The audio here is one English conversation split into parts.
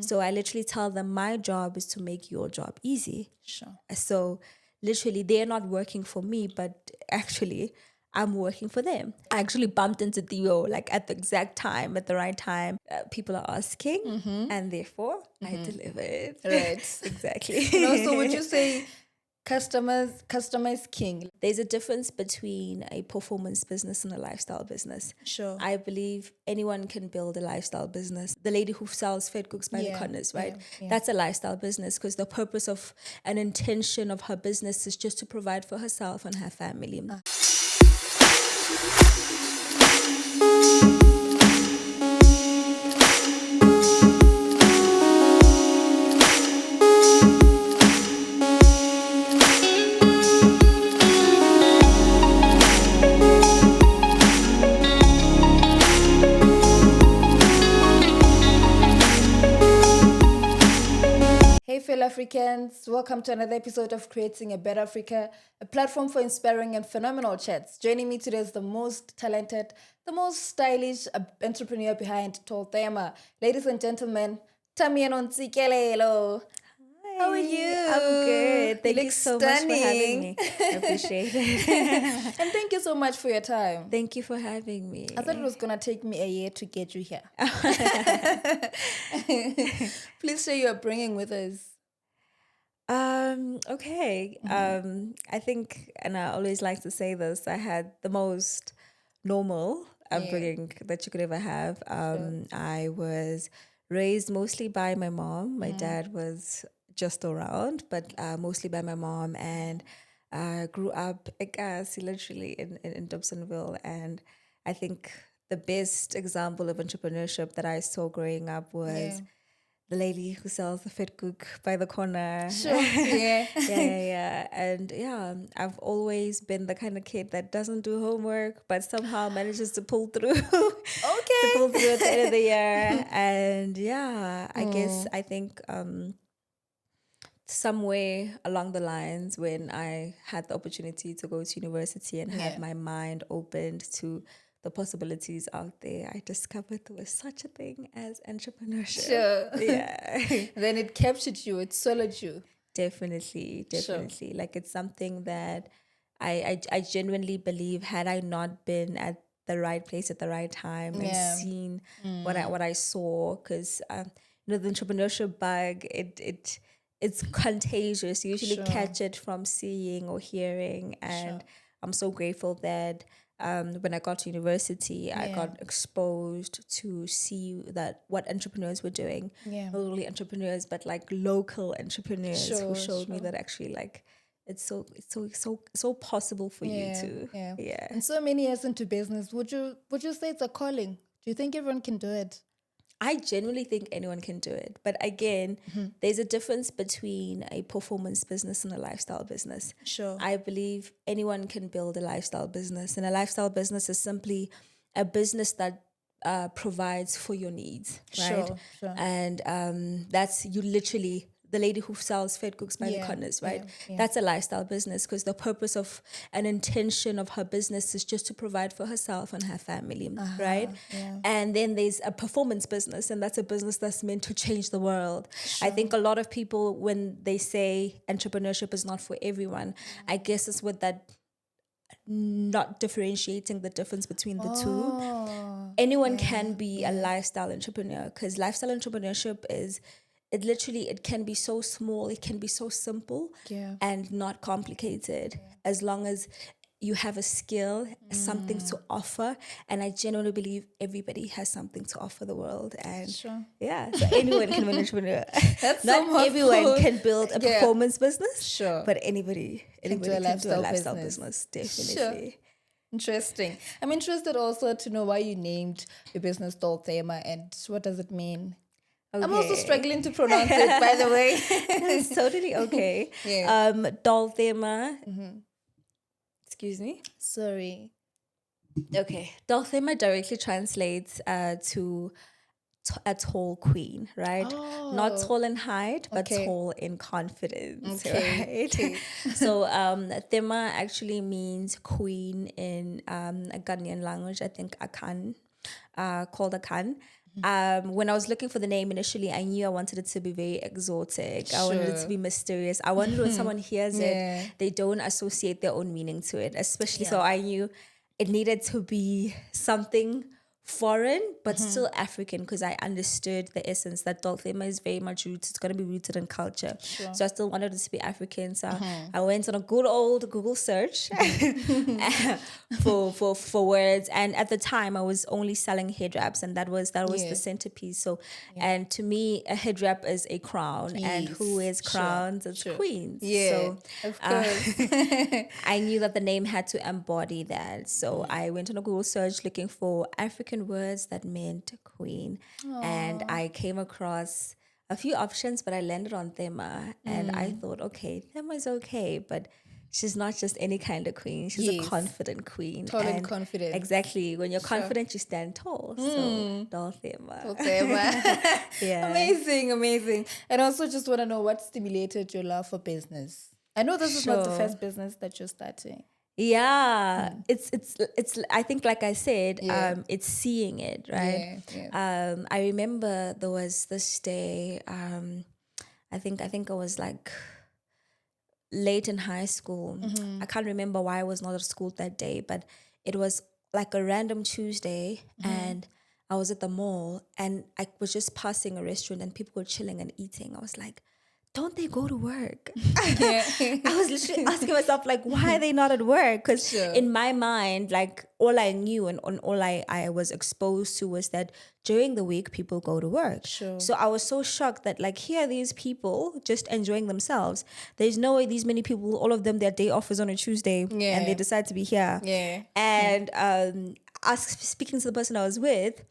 So I literally tell them my job is to make your job easy. Sure. So literally they're not working for me, but actually I'm working for them. I actually bumped into Theo like at the exact time, at the right time. People are asking, and therefore I delivered. Right. Exactly. So would you say customer is king? There's a difference between a performance business and a lifestyle business. Sure. I believe anyone can build a lifestyle business. The lady who sells fed cooks by the corners, right? yeah. That's a lifestyle business because the purpose of an intention of her business is just to provide for herself and her family. Hey, fellow Africans, welcome to another episode of Creating a Better Africa, a platform for inspiring and phenomenal chats. Joining me today is the most talented, the most stylish entrepreneur behind Tol'thema. Ladies and gentlemen, Tamia Nontsikelelo. How are you? I'm good. Thank you so much for having me. I appreciate it. And thank you so much for your time. Thank you for having me. I thought it was going to take me a year to get you here. Please share your upbringing with us. Okay. I think, and I always like to say this, I had the most normal upbringing that you could ever have. I was raised mostly by my mom. My dad was just around, but mostly by my mom, and grew up, literally in Dobsonville. And I think the best example of entrepreneurship that I saw growing up was the lady who sells the fit cook by the corner. Sure, yeah. yeah. And I've always been the kind of kid that doesn't do homework, but somehow manages to pull through. To pull through at the end of the year. And I think somewhere along the lines when I had the opportunity to go to university and have my mind opened to the possibilities out there, I discovered there was such a thing as entrepreneurship. Sure. Yeah. Then it captured you, it swallowed you. Definitely. Sure. Like it's something that I genuinely believe had I not been at the right place at the right time and seen what I saw, because the entrepreneurship bug, it's contagious. You usually catch it from seeing or hearing, and I'm so grateful that when I got to university, I got exposed to see that what entrepreneurs were doing. Not only entrepreneurs, but like local entrepreneurs who showed me that actually like it's so possible for you to. Yeah. And so many years into business, would you say it's a calling? Do you think everyone can do it? I genuinely think anyone can do it. But again, there's a difference between a performance business and a lifestyle business. Sure. I believe anyone can build a lifestyle business. And a lifestyle business is simply a business that provides for your needs, right? Sure. And that's you literally... the lady who sells fed cooks by the corners, right? That's a lifestyle business because the purpose of an intention of her business is just to provide for herself and her family, right? And then there's a performance business, and that's a business that's meant to change the world. I think a lot of people, when they say entrepreneurship is not for everyone, I guess it's with that not differentiating the difference between the two. Anyone can be a lifestyle entrepreneur, because lifestyle entrepreneurship is... it can be so small, it can be so simple and not complicated, as long as you have a skill, something to offer. And I genuinely believe everybody has something to offer the world. And so anyone can be an entrepreneur. Not everyone can build a performance business, but anybody can do a lifestyle business. Definitely. Sure. Interesting. I'm interested also to know why you named your business Tol'thema, and what does it mean? Okay. I'm also struggling to pronounce it, by the way. It's totally okay. Tol'thema. Excuse me. Sorry. Okay. Tol'thema directly translates to a tall queen, right? Not tall in height, but tall in confidence, right? So Thema actually means queen in a Ghanaian language. I think Akan, called Akan. When I was looking for the name initially, I knew I wanted it to be very exotic. I wanted it to be mysterious. I wanted when someone hears it, they don't associate their own meaning to it, especially. So I knew it needed to be something foreign but still African, because I understood the essence that Tol'thema is very much rooted. It's going to be rooted in culture. So I still wanted it to be African. So I went on a good old Google search for words. And at the time I was only selling head wraps, and that was the centerpiece. So and to me, a head wrap is a crown, and who wears crowns? It's queens. So of course. I knew that the name had to embody that. So I went on a Google search looking for African words that meant queen. And I came across a few options, but I landed on Thema. And I thought, okay, Thema is okay, but she's not just any kind of queen. She's a confident queen. Tall and confident. Exactly. When you're confident, you stand tall. So, Tol'thema. Yeah. Amazing. And also just want to know what stimulated your love for business. I know this is not the first business that you're starting. Yeah, it's I think, like I said, it's seeing it, right? I remember there was this day, I think I was like late in high school. I can't remember why I was not at school that day, but it was like a random Tuesday, and I was at the mall, and I was just passing a restaurant, and people were chilling and eating. I was like, don't they go to work? I was literally asking myself, like, why are they not at work? Because in my mind, like, all I knew and all I was exposed to was that during the week, people go to work. So I was so shocked that, like, here are these people just enjoying themselves. There's no way these many people, all of them, their day off is on a Tuesday, and they decide to be here. And speaking to the person I was with,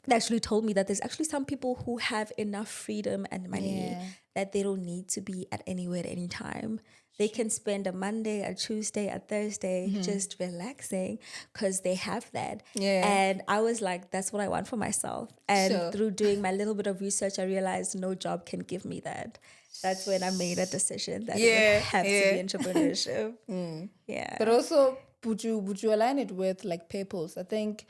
they actually told me that there's actually some people who have enough freedom and money that they don't need to be at anywhere at any time. They can spend a Monday, a Tuesday, a Thursday just relaxing because they have that. And I was like, that's what I want for myself. And through doing my little bit of research, I realized no job can give me that. That's when I made a decision that it would have to be entrepreneurship. But also, would you align it with like purpose? I think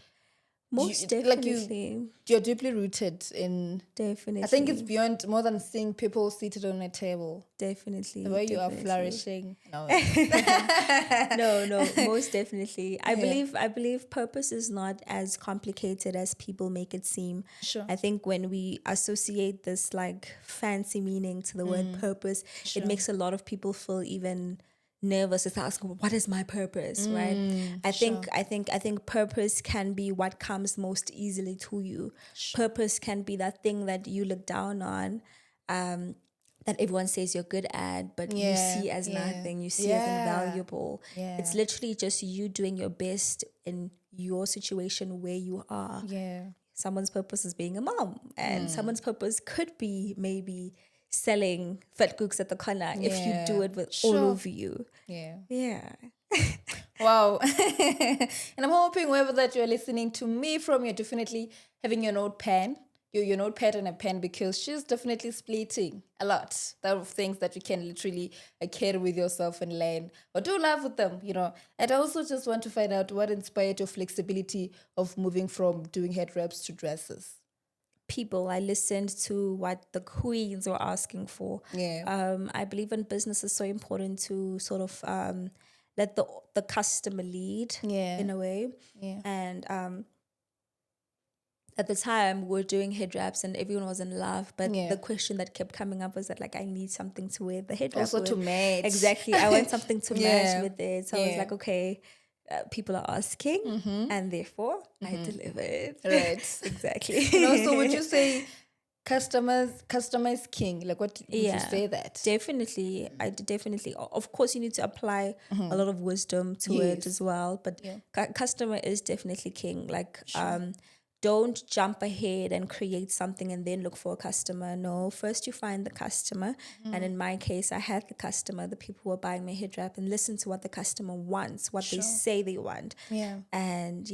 most definitely. Like you're deeply rooted in. Definitely. I think it's beyond more than seeing people seated on a table. Definitely. The way you are flourishing. No, no, most definitely. I believe purpose is not as complicated as people make it seem. I think when we associate this like fancy meaning to the word purpose, it makes a lot of people feel even nervous to ask, what is my purpose, right? I think purpose can be what comes most easily to you. Purpose can be that thing that you look down on, that everyone says you're good at, but you see as nothing, you see as invaluable. It's literally just you doing your best in your situation where you are. Someone's purpose is being a mom, and someone's purpose could be maybe selling fat cooks at the corner if you do it with all of you. Wow. And I'm hoping wherever that you're listening to me from, you're definitely having your notepad and a pen, because she's definitely splitting a lot of things that you can literally carry with yourself and learn or do life with them, And I also just want to find out what inspired your flexibility of moving from doing head wraps to dresses. People, I listened to what the queens were asking for. I believe in business is so important to sort of let the customer lead in a way. And at the time we were doing head wraps and everyone was in love, but the question that kept coming up was that, like, I need something to wear the head wrap also with. To match. Exactly. I want something to match with it. So I was like, okay, people are asking, and therefore I delivered. Right. Exactly. And also, would you say customer is king? Like, what would you say that? Definitely. Definitely. Of course, you need to apply a lot of wisdom to it as well, but customer is definitely king. Like, don't jump ahead and create something and then look for a customer. No, first you find the customer. And in my case, I had the customer, the people who were buying my head wrap, and listen to what the customer wants, what they say they want. And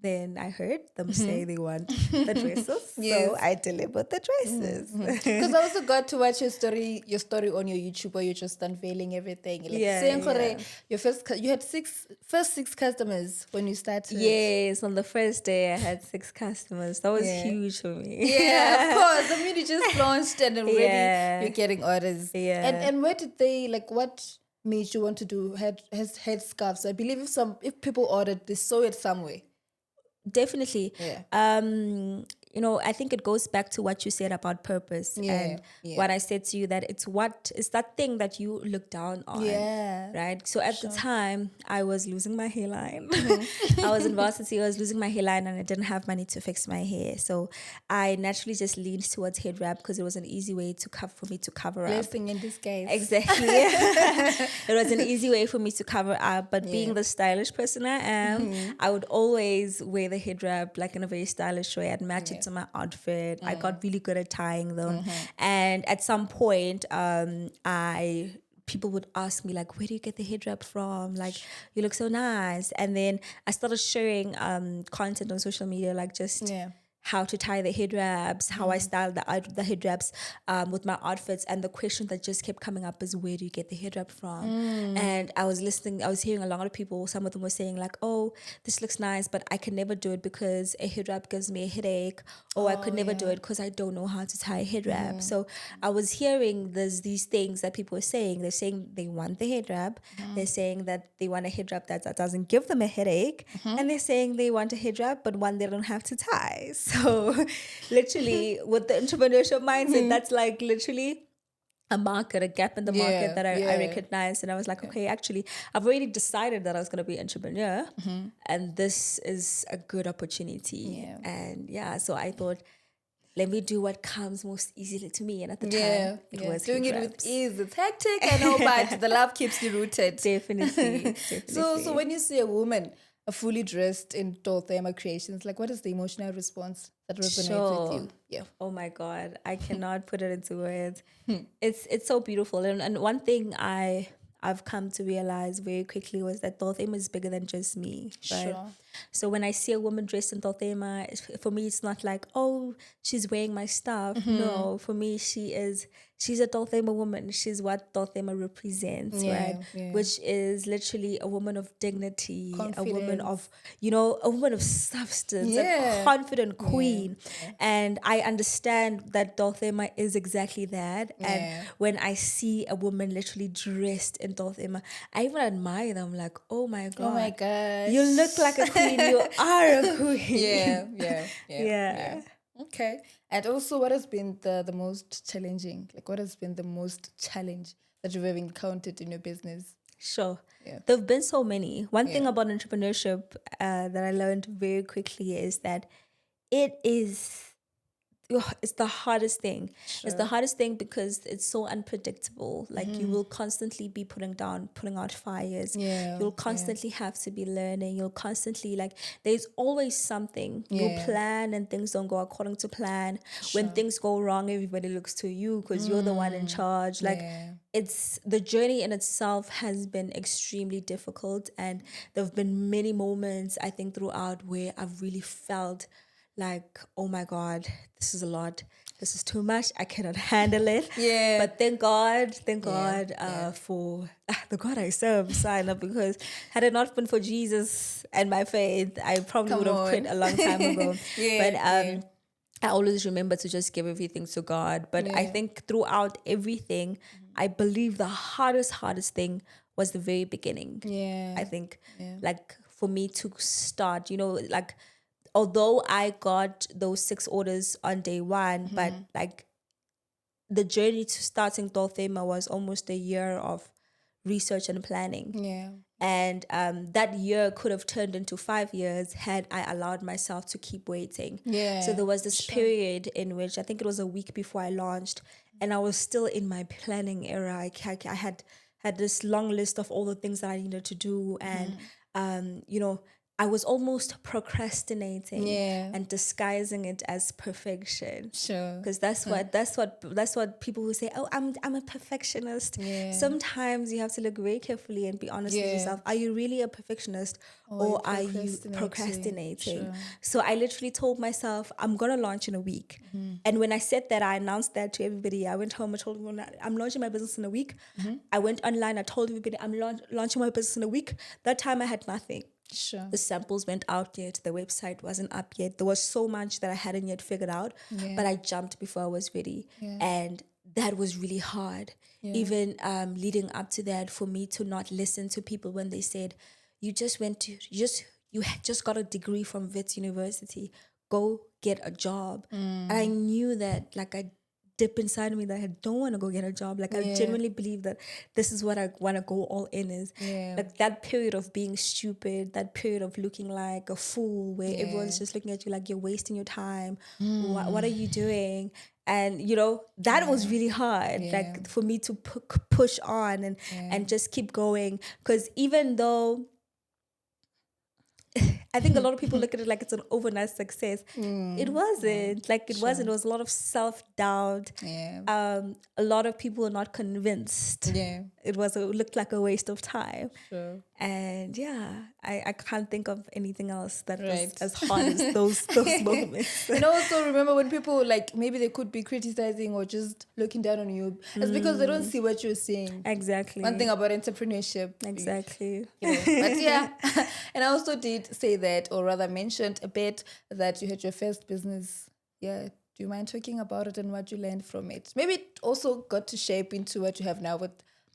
then I heard them say they want the dresses. So I delivered the dresses. Because I also got to watch your story on your YouTube where you're just unveiling everything. Like saying your you had first six customers when you started. Yes, on the first day I had 6 customers. That was huge for me. Yeah, of course. I mean, you just launched and already you're getting orders. Yeah. And where did they, like, what made you want to do head scarves? I believe if people ordered, they saw it somewhere. Definitely. Yeah. You know, I think it goes back to what you said about purpose and what I said to you, that it's that thing that you look down on. Yeah. Right. So at the time I was losing my hairline. I was in varsity, I was losing my hairline and I didn't have money to fix my hair. So I naturally just leaned towards head wrap because it was an easy way for me to cover up. Blessing in disguise. Exactly. It was an easy way for me to cover up. But being the stylish person I am, I would always wear the head wrap like in a very stylish way. I'd match it to my outfit. I got really good at tying them. And at some point, people would ask me, like, where do you get the head wrap from? Like, you look so nice. And then I started sharing content on social media, like just how to tie the head wraps, how I style the head wraps with my outfits. And the question that just kept coming up is, where do you get the head wrap from? And I was hearing a lot of people, some of them were saying like, oh, this looks nice, but I can never do it because a head wrap gives me a headache, or I could never do it because I don't know how to tie a head wrap. So I was hearing these things that people were saying. They're saying they want the head wrap. They're saying that they want a head wrap that doesn't give them a headache. And they're saying they want a head wrap, but one they don't have to tie. So literally with the entrepreneurship mindset, that's like literally a gap in the market that I recognized. And I was like, okay, actually, I've already decided that I was going to be an entrepreneur and this is a good opportunity. And so I thought, let me do what comes most easily to me. And at the time, it was doing it with ease. It's hectic, I know, but the love keeps you rooted. Definitely. So when you see a woman fully dressed in Tol'thema creations, like, what is the emotional response that resonates with you? Yeah. Oh my God, I cannot put it into words. It's so beautiful. And one thing I've come to realize very quickly was that Tol'thema is bigger than just me. Right? Sure. So when I see a woman dressed in Tol'thema, for me, it's not like, oh, she's wearing my stuff. No, for me, she's a Tol'thema woman. She's what Tol'thema represents, right? Yeah. Which is literally a woman of dignity, a woman of, a woman of substance, a confident queen. And I understand that Tol'thema is exactly that. And when I see a woman literally dressed in Tol'thema, I even admire them, like, oh my God. Oh my gosh. You look like a queen. You are a queen. Yeah. Okay. And also, what has been the most challenging? Like, what has been the most challenge that you've ever encountered in your business? Sure. Yeah. There have been so many. One thing about entrepreneurship that I learned very quickly is that it's the hardest thing. Sure. It's the hardest thing because it's so unpredictable. Like you will constantly be putting out fires. You'll constantly have to be learning. You'll constantly, like, there's always something. You plan and things don't go according to plan. Sure. When things go wrong, everybody looks to you because you're the one in charge. Like it's the journey in itself has been extremely difficult, and there have been many moments I think throughout where I've really felt like, oh my God, this is a lot. This is too much. I cannot handle it. But thank God for the God I serve, Sign because had it not been for Jesus and my faith, I probably would have quit a long time ago. I always remember to just give everything to God. But I think throughout everything, I believe the hardest thing was the very beginning. I think like for me to start, like, although I got those 6 orders on day 1, but like the journey to starting Tol'thema was almost a year of research and planning. And that year could have turned into 5 years had I allowed myself to keep waiting. So there was this period in which I think it was a week before I launched, and I was still in my planning era. I had this long list of all the things that I needed to do, and I was almost procrastinating Yeah. and disguising it as perfection. Sure. Because that's what people who say, oh, I'm a perfectionist. Yeah. Sometimes you have to look very carefully and be honest with Yeah. yourself. Are you really a perfectionist or are you procrastinating? Sure. So I literally told myself, I'm gonna launch in a week. And when I said that, I announced that to everybody. I went home, I told everyone, I'm launching my business in a week. I went online, I told everybody, I'm launching my business in a week. That time I had nothing. Sure. The samples went out yet. The website wasn't up yet. There was so much that I hadn't yet figured out, but I jumped before I was ready. And that was really hard. Even leading up to that, for me to not listen to people when they said, you just got a degree from Wits University. Go get a job. And I knew that, like, I dip inside of me that I don't want to go get a job. Like, I genuinely believe that this is what I want to go all in is. Like, that period of being stupid, that period of looking like a fool where everyone's just looking at you like you're wasting your time. What are you doing? And, you know, that was really hard, like, for me to push on and just keep going. Because even though I think a lot of people look at it like it's an overnight success. It wasn't. Like, it wasn't. It was a lot of self-doubt. A lot of people were not convinced. It looked like a waste of time. And I can't think of anything else that was as hard as those moments. And also remember when people, like, maybe they could be criticizing or just looking down on you, it's because they don't see what you're seeing. Exactly. One thing about entrepreneurship. Exactly. But yeah. And I also did say that, or rather mentioned a bit, that you had your first business. Yeah. Do you mind talking about it and what you learned from it? Maybe it also got to shape into what you have now with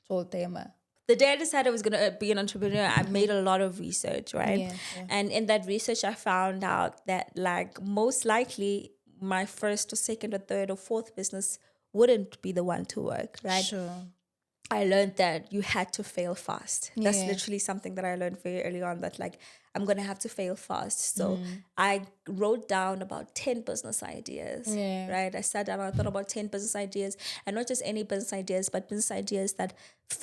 Tol'thema. The day I decided I was going to be an entrepreneur, I made a lot of research, right? And in that research, I found out that, like, most likely my first or second or third or fourth business wouldn't be the one to work, right? I learned that you had to fail fast. That's literally something that I learned very early on, that, like, I'm going to have to fail fast. So I wrote down about 10 business ideas, right? I sat down and I thought about 10 business ideas, and not just any business ideas, but business ideas that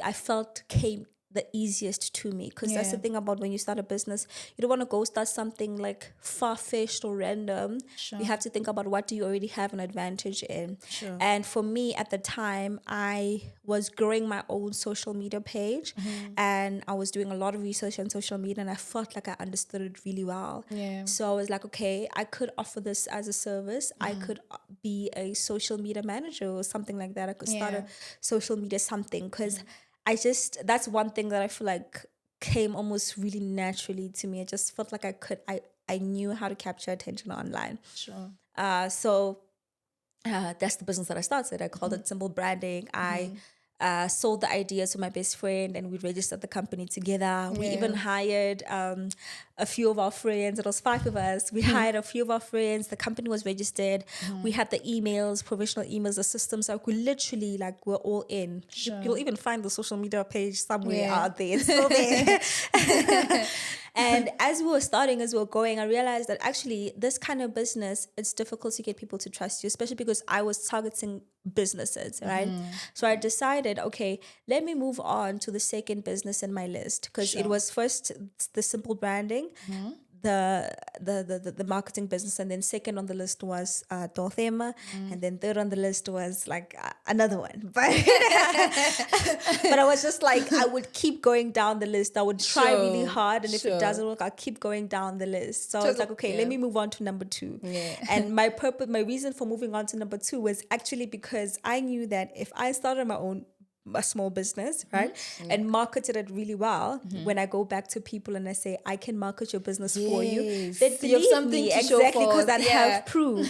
I felt came the easiest to me. Because that's the thing about when you start a business, you don't want to go start something like far-fetched or random. You have to think about what do you already have an advantage in. And for me at the time, I was growing my own social media page, and I was doing a lot of research on social media, and I felt like I understood it really well. So I was like, okay, I could offer this as a service. I could be a social media manager or something like that. I could start a social media something, because that's one thing that I feel like came almost really naturally to me. I just felt like I knew how to capture attention online. So that's the business that I started. I called it Simple Branding. I sold the idea to my best friend, and we registered the company together. We even hired a few of our friends. It was 5 of us. We hired a few of our friends. The company was registered. We had the emails, provisional emails, the systems. So we literally, like, we're all in. You'll even find the social media page somewhere out there. It's still there. And as we were going, I realized that actually this kind of business, it's difficult to get people to trust you, especially because I was targeting businesses, right? So I decided, okay, let me move on to the second business in my list, because it was first the Simple Branding, the marketing business, and then second on the list was Tol'thema, and then third on the list was like another one. But I was just like, I would keep going down the list. I would try really hard, and if it doesn't work, I'll keep going down the list. So I was like, okay, let me move on to number 2. And my reason for moving on to number 2 was actually because I knew that if I started a small business, right, and marketed it really well, when I go back to people and I say, I can market your business for you, they believe me, exactly, because I have proof.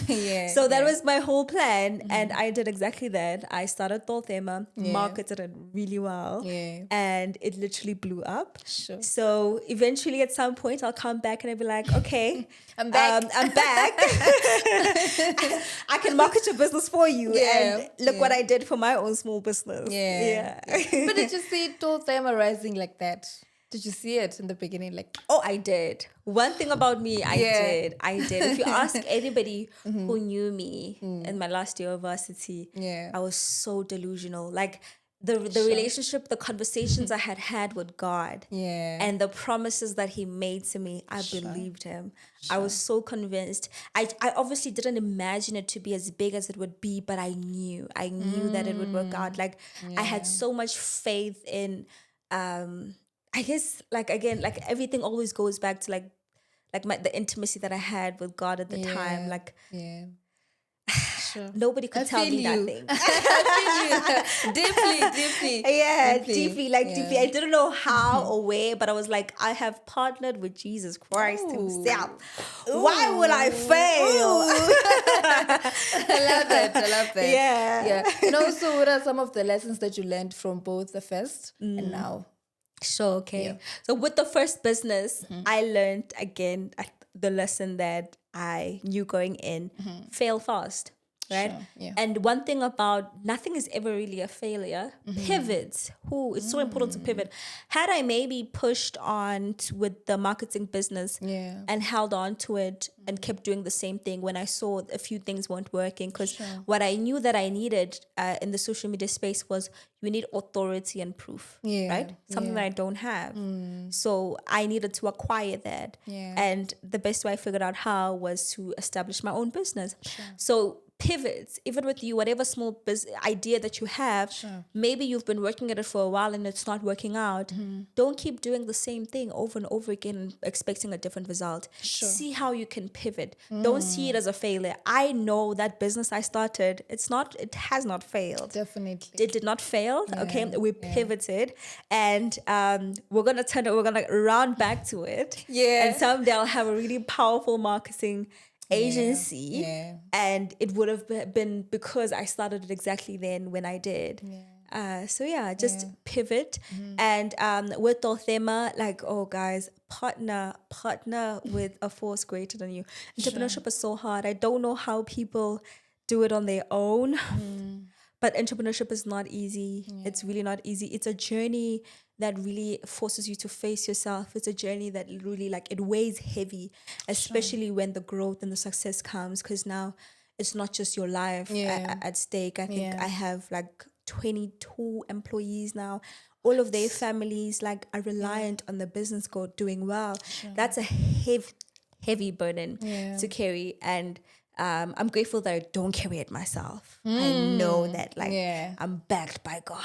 So that was my whole plan, and I did exactly that. I started Tol'thema, marketed it really well, and it literally blew up. So eventually at some point I'll come back and I'll be like, okay, I'm back. I can market your business for you, and look what I did for my own small business. But did you see Tol'thema rising like that? Did you see it in the beginning? Like, oh, I did. One thing about me, I did. If you ask anybody who knew me in my last year of varsity, I was so delusional. Like, the relationship, the conversations I had with God, and the promises that He made to me, I believed Him. I was so convinced. I obviously didn't imagine it to be as big as it would be, but I knew that it would work out. Like I had so much faith in. I guess like again, like everything always goes back to like the intimacy that I had with God at the time. Like nobody could tell me nothing. I feel you. Deeply. Deeply. Deeply. I didn't know how or where, but I was like, I have partnered with Jesus Christ Himself. Why would I fail? I love that. Yeah. And also, what are some of the lessons that you learned from both the first and now? Sure, okay. Yeah. So with the first business, I learned again the lesson that I knew going in, fail fast. Right? Sure, yeah. And one thing about nothing is ever really a failure. Pivots. It's so important to pivot. Had I maybe pushed on with the marketing business and held on to it and kept doing the same thing when I saw a few things weren't working, because what I knew that I needed in the social media space was you need authority and proof, right? Something that I don't have. So I needed to acquire that. And the best way I figured out how was to establish my own business. So pivots, even with you, whatever small idea that you have, maybe you've been working at it for a while and it's not working out. Don't keep doing the same thing over and over again and expecting a different result. See how you can pivot. Don't see it as a failure. I know that business I started, it has not failed. Definitely. It did not fail. Okay. We pivoted and we're gonna round back to it. And someday I'll have a really powerful marketing agency, and it would have been because I started it exactly then when I did. Just pivot. And with Tol'thema, like, oh guys, partner with a force greater than you. Entrepreneurship is so hard. I don't know how people do it on their own. But entrepreneurship is not easy. It's really not easy. It's a journey that really forces you to face yourself. It's a journey that really, like, it weighs heavy, especially when the growth and the success comes, because now it's not just your life at stake. I think I have like 22 employees now. All of their families like are reliant on the business doing well. That's a heavy burden to carry, and I'm grateful that I don't carry it myself. I know that I'm backed by God.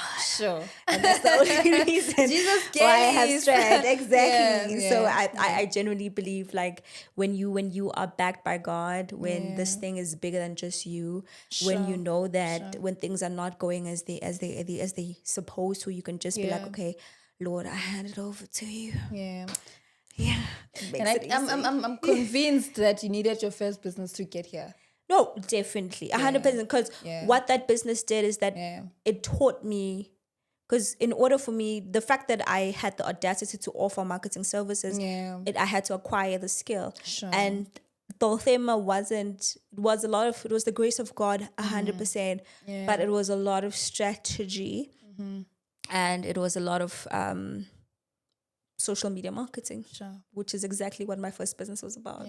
And that's the only reason why I have strength. Exactly. So I genuinely believe like when you are backed by God, when this thing is bigger than just you, when you know that when things are not going as they supposed to, you can just be like, okay, Lord, I hand it over to you. Yeah. And I'm convinced that you needed your first business to get here. No, definitely. 100%. Because what that business did is that it taught me, because in order for me, the fact that I had the audacity to offer marketing services, I had to acquire the skill. And Tol'thema it was the grace of God 100%, but it was a lot of strategy and it was a lot of social media marketing, which is exactly what my first business was about.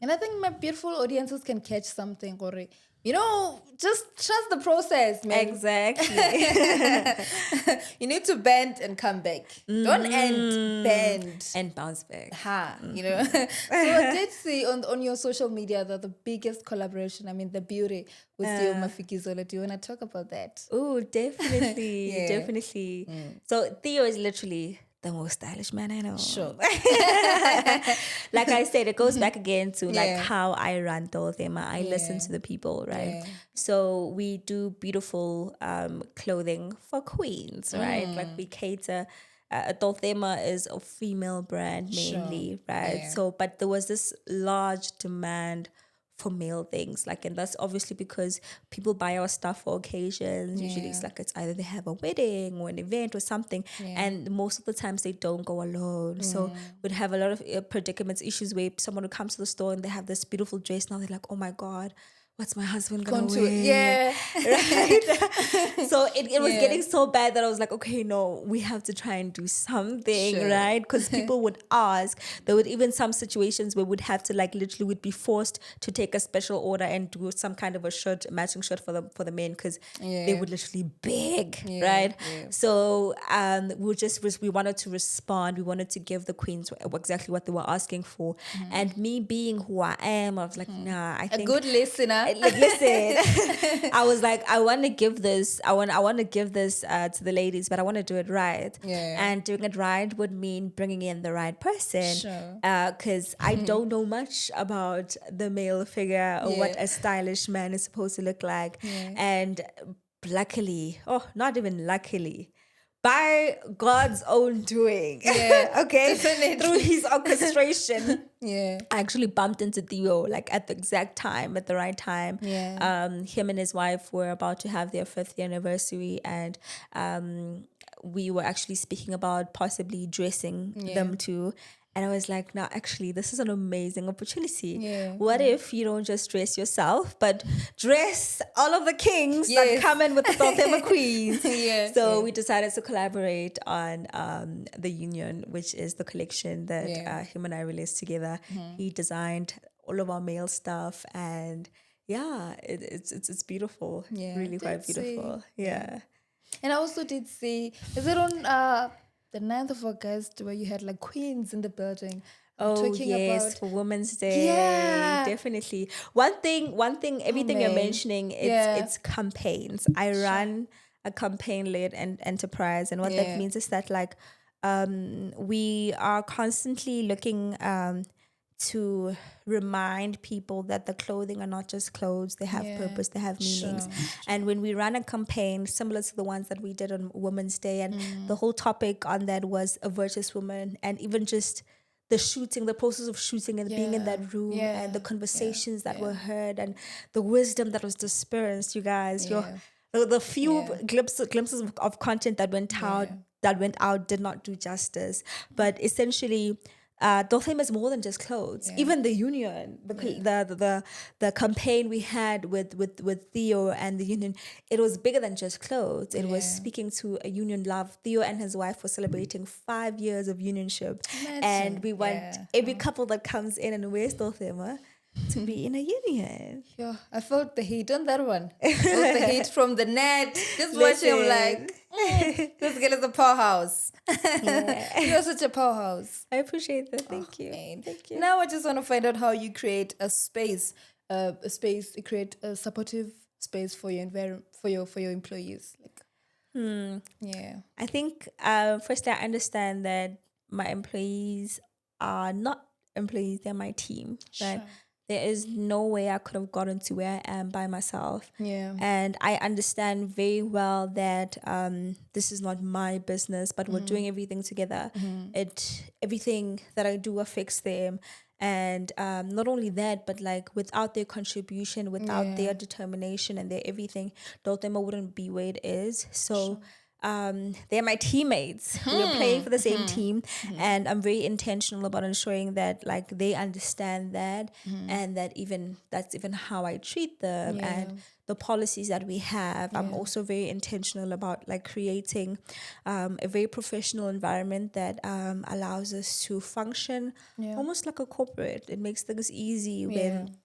And I think my beautiful audiences can catch something, or just trust the process, man. Exactly. You need to bend and come back. Don't bend and bounce back. So I did see on your social media that the biggest collaboration, the beauty with your Mafikizolo. Do you want to talk about that? Oh, definitely. Definitely. So Theo is literally the most stylish man I know. Like I said, it goes back again to like how I run Tol'thema. I listen to the people, right? So we do beautiful clothing for queens, right? Like we cater. Tol'thema is a female brand mainly, right? So, but there was this large demand for male things, and that's obviously because people buy our stuff for occasions. Usually it's either they have a wedding or an event or something, and most of the times they don't go alone. So we'd have a lot of predicaments, issues where someone would come to the store and they have this beautiful dress. Now they're like, oh my God, what's my husband gonna wear? Yeah. Right. So it was Yeah. getting so bad that I was like, okay, no, we have to try and do something, Sure. right? Because people would ask. There would even some situations where we'd have to like literally would be forced to take a special order and do some kind of a shirt, matching shirt for the men, because they Yeah. would literally beg, Yeah, right? yeah. So we wanted to respond. We wanted to give the queens exactly what they were asking for. And me being who I am, I was like, nah, I A think good listener. like listen. I was like, I want to give this to the ladies, but I want to do it right. Yeah. And doing it right would mean bringing in the right person. Sure. Because I don't know much about the male figure or what Yeah. a stylish man is supposed to look like. Yeah. And luckily, not even luckily, by God's own doing, Yeah, okay, definitely. through his orchestration, Yeah. I actually bumped into Theo like at the exact time, at the right time. Yeah. Him and his wife were about to have their 5th year anniversary, and we were actually speaking about possibly dressing them too. And I was like, no, actually, this is an amazing opportunity. Yeah, What if you don't just dress yourself, but dress all of the kings that Yes. come in with the Tol'thema queens? Yeah, So yeah. we decided to collaborate on the Union, which is the collection that him and I released together. He designed all of our male stuff, and yeah, it's beautiful. Yeah, Really quite did see. beautiful. Yeah. And I also did see, is it on the 9th of August where you had like queens in the building? Oh yes, about for Women's Day. Yeah. Definitely. One thing, everything you're man. mentioning, it's campaigns. I run a campaign-led enterprise, and what that Yeah. means is that like we are constantly looking to remind people that the clothing are not just clothes, they have purpose, they have meanings. And when we run a campaign similar to the ones that we did on Women's Day, and the whole topic on that was a virtuous woman, and even just the shooting, the process of shooting and being in that room, and the conversations that were heard, and the wisdom that was dispersed, you guys. The few glimpses of content that went out did not do justice. But essentially, Tol'thema is more than just clothes. Even the Union, the campaign we had with Theo and the Union, it was bigger than just clothes. It was speaking to a union love. Theo and his wife were celebrating 5 years of unionship. And we want every couple that comes in and wears Tol'thema to be in a union. Yeah, I felt the heat on that one. I felt the heat from the net. Just watching him like, this girl is a powerhouse. You're such a powerhouse. I appreciate that. Thank you. Man. Thank you. Now I just want to find out how you create a space, create a supportive space for your for your employees. Like, yeah. I think firstly, I understand that my employees are not employees; they're my team. Right? There is no way I could have gotten to where I am by myself. Yeah. And I understand very well that this is not my business, but we're doing everything together. Everything that I do affects them. And not only that, but like without their contribution, without their determination and their everything, Tol'thema wouldn't be where it is. So they're my teammates. We're playing for the same team, and I'm very intentional about ensuring that like they understand that, and that that's even how I treat them, and the policies that we have. I'm also very intentional about like creating a very professional environment that allows us to function almost like a corporate. It makes things easy when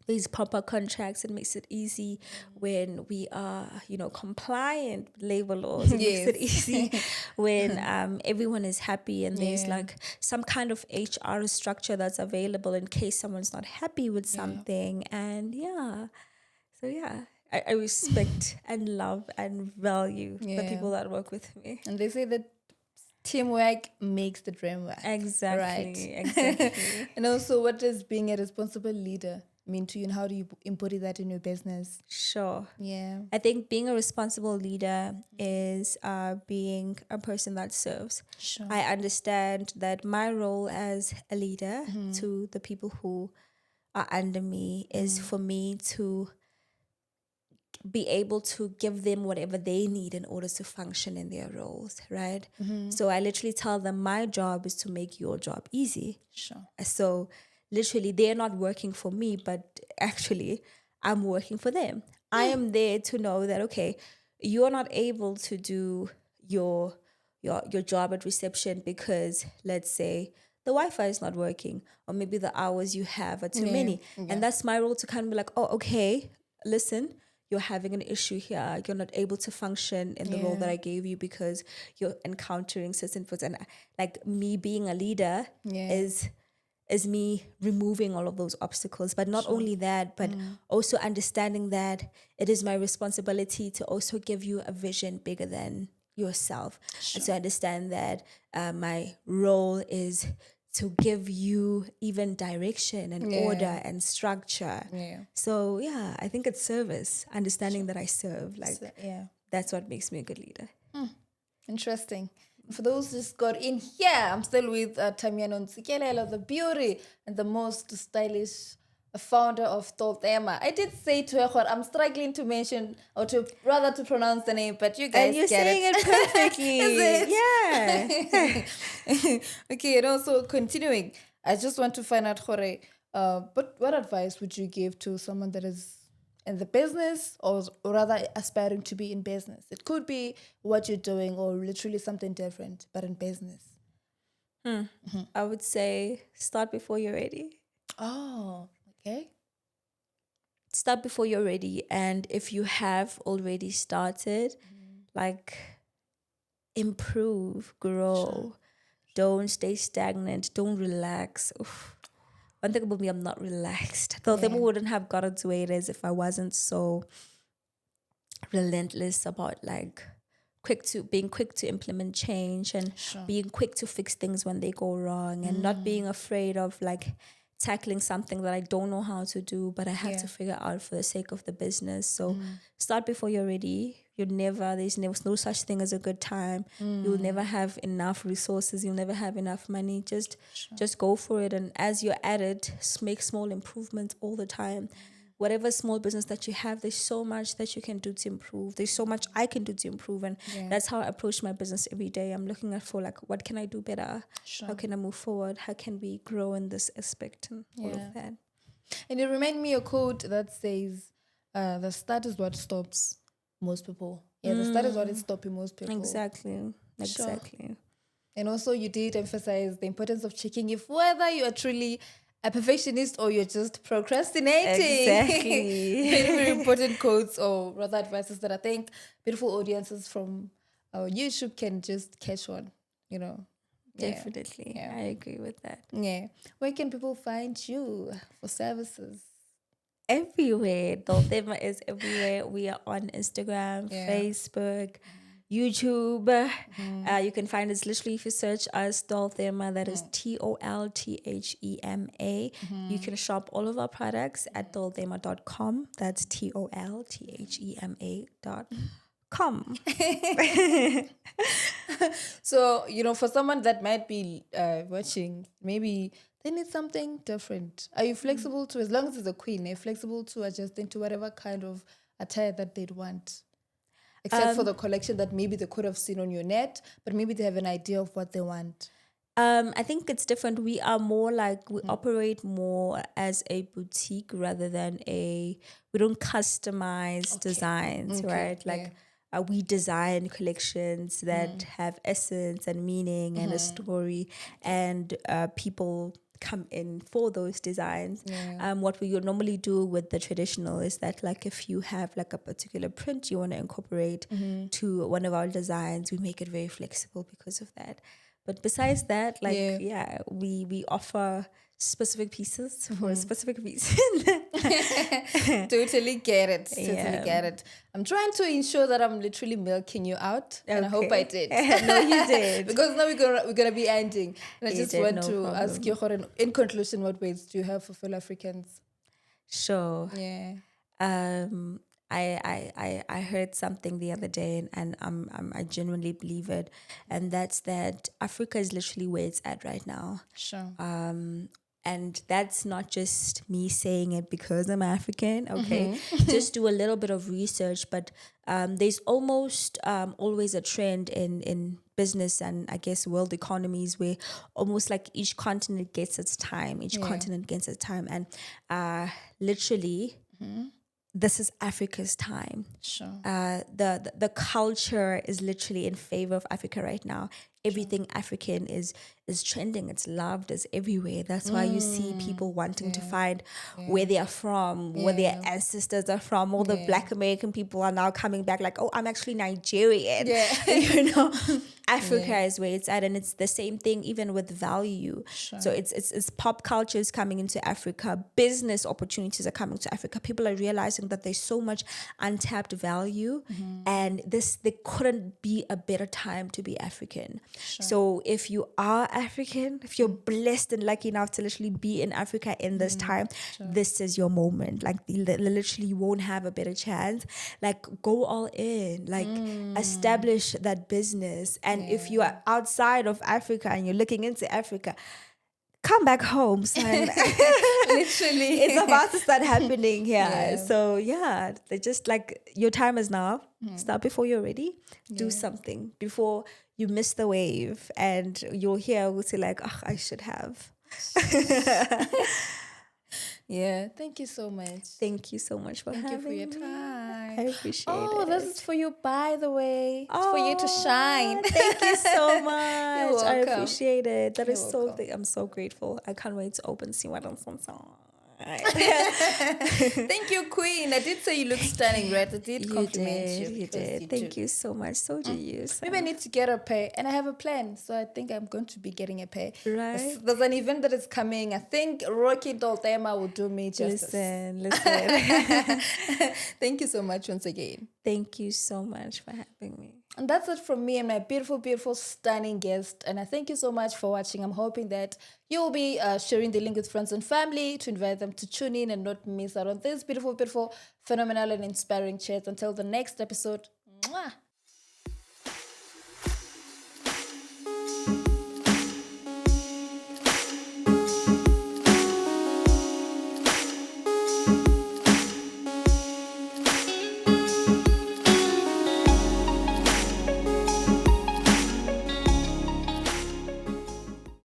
these proper contracts. It makes it easy when we are, compliant with labor laws. It makes it easy when everyone is happy, and there's like some kind of HR structure that's available in case someone's not happy with something. And I respect and love and value the people that work with me. And they say that teamwork makes the dream work. Exactly. Right? Exactly. And also, what does being a responsible leader mean to you, and how do you embody that in your business? Sure. Yeah. I think being a responsible leader is being a person that serves. Sure. I understand that my role as a leader to the people who are under me is for me to be able to give them whatever they need in order to function in their roles, right? So I literally tell them my job is to make your job easy. Sure. So literally they're not working for me, but actually I'm working for them. I am there to know that, okay, you're not able to do your job at reception because, let's say, the Wi-Fi is not working, or maybe the hours you have are too many. And that's my role to kind of be like, oh, okay, listen, you're having an issue here. You're not able to function in the role that I gave you because you're encountering certain things. And like me being a leader is me removing all of those obstacles. But not only that, but also understanding that it is my responsibility to also give you a vision bigger than yourself. And so I understand that my role is to give you even direction and order and structure. So yeah, I think it's service, understanding that I serve. Like that's what makes me a good leader. Interesting. For those who just got in here, I'm still with Tamia Nontsikelelo, the beauty and the most stylish founder of Tol'thema. I did say to her, I'm struggling to mention or to rather to pronounce the name, but you guys And you're get saying it perfectly. Yeah. Okay, and also continuing, I just want to find out, Jorge, but what advice would you give to someone that is in the business or rather aspiring to be in business? It could be what you're doing or literally something different, but in business. I would say start before you're ready. Oh, okay. Start before you're ready. And if you have already started, like improve, grow. Don't stay stagnant. Don't relax. Oof. One thing about me, I'm not relaxed. Tol'thema wouldn't have gotten to where it is if I wasn't so relentless about like being quick to implement change and being quick to fix things when they go wrong and not being afraid of like tackling something that I don't know how to do, but I have to figure out for the sake of the business. So start before you're ready. There's no such thing as a good time. You'll never have enough resources. You'll never have enough money. Just go for it. And as you're at it, make small improvements all the time. Whatever small business that you have, there's so much that you can do to improve. There's so much I can do to improve. And that's how I approach my business every day. I'm looking at for like, what can I do better? How can I move forward? How can we grow in this aspect and all of that? And it remind me a quote that says, the start is what stops most people. Yeah, the start is what is stopping most people. Exactly. And also you did emphasize the importance of checking if whether you are truly a perfectionist or you're just procrastinating. Exactly. Very, very important quotes or rather advices that I think beautiful audiences from our YouTube can just catch on, you know. Definitely. Yeah. I agree with that. Yeah. Where can people find you for services? Everywhere. Tol'thema is everywhere. We are on Instagram, Facebook, YouTube. You can find us literally if you search us Tol'thema, that is Tolthema. You can shop all of our products at tolthema.com. That's Tolthema.com. So, for someone that might be watching, maybe they need something different. Are you flexible to, as long as it's a queen, are you flexible to adjust into whatever kind of attire that they'd want? Except for the collection that maybe they could have seen on your net, but maybe they have an idea of what they want. I think it's different. We are more like, we operate more as a boutique rather than we don't customize designs, right? Like we design collections that have essence and meaning and a story, and people come in for those designs. What we would normally do with the traditional is that, like, if you have like a particular print you want to incorporate to one of our designs, we make it very flexible because of that. But besides that, we offer specific pieces for a specific reason. Totally get it. I'm trying to ensure that I'm literally milking you out, and I hope I did. No, you did. Because now we're gonna be ending, and I just want to ask you, in conclusion, what words do you have for fellow Africans? Sure. Yeah. I heard something the other day, and I genuinely believe it, and that's that Africa is literally where it's at right now. Sure. And that's not just me saying it because I'm African, okay? Just do a little bit of research, but there's almost always a trend in business and I guess world economies where almost like each continent gets its time, and literally this is Africa's time. Sure. The culture is literally in favor of Africa right now. Everything African is trending. It's loved. It's everywhere. That's why you see people wanting to find where they are from, where their ancestors are from. All the Black American people are now coming back like, oh, I'm actually Nigerian. You know, Africa is where it's at, and it's the same thing even with value. So it's pop culture is coming into Africa. Business opportunities are coming to Africa. People are realizing that there's so much untapped value, and there couldn't be a better time to be African. So if you are African, if you're blessed and lucky enough to literally be in Africa in this time, this is your moment. Like literally you won't have a better chance. Like go all in, like establish that business. And if you are outside of Africa and you're looking into Africa, come back home, son. Literally. It's about to start happening here. So yeah, they just like your time is now. Start before you're ready. Do something before you miss the wave, and you'll hear we'll say like, oh, I should have. Yeah, thank you so much. Thank you so much for having me. Thank you for your time. I appreciate it. Oh, this is for you, by the way. It's for you to shine. Thank you so much. You're welcome. I appreciate it. That You're is welcome. so I'm so grateful. I can't wait to open see what I'm on. Thank you, Queen. I did say you look stunning, right? I did compliment you. You did. Thank you so much. So do you. So. Maybe I need to get a pair, and I have a plan. So I think I'm going to be getting a pair. Right. There's an event that is coming. I think Rocky Tol'thema will do me justice. Listen. Thank you so much once again. Thank you so much for having me. And that's it from me and my beautiful, beautiful, stunning guest. And I thank you so much for watching. I'm hoping that you'll be sharing the link with friends and family to invite them to tune in and not miss out on this beautiful, beautiful, phenomenal and inspiring chat. Until the next episode. Mwah.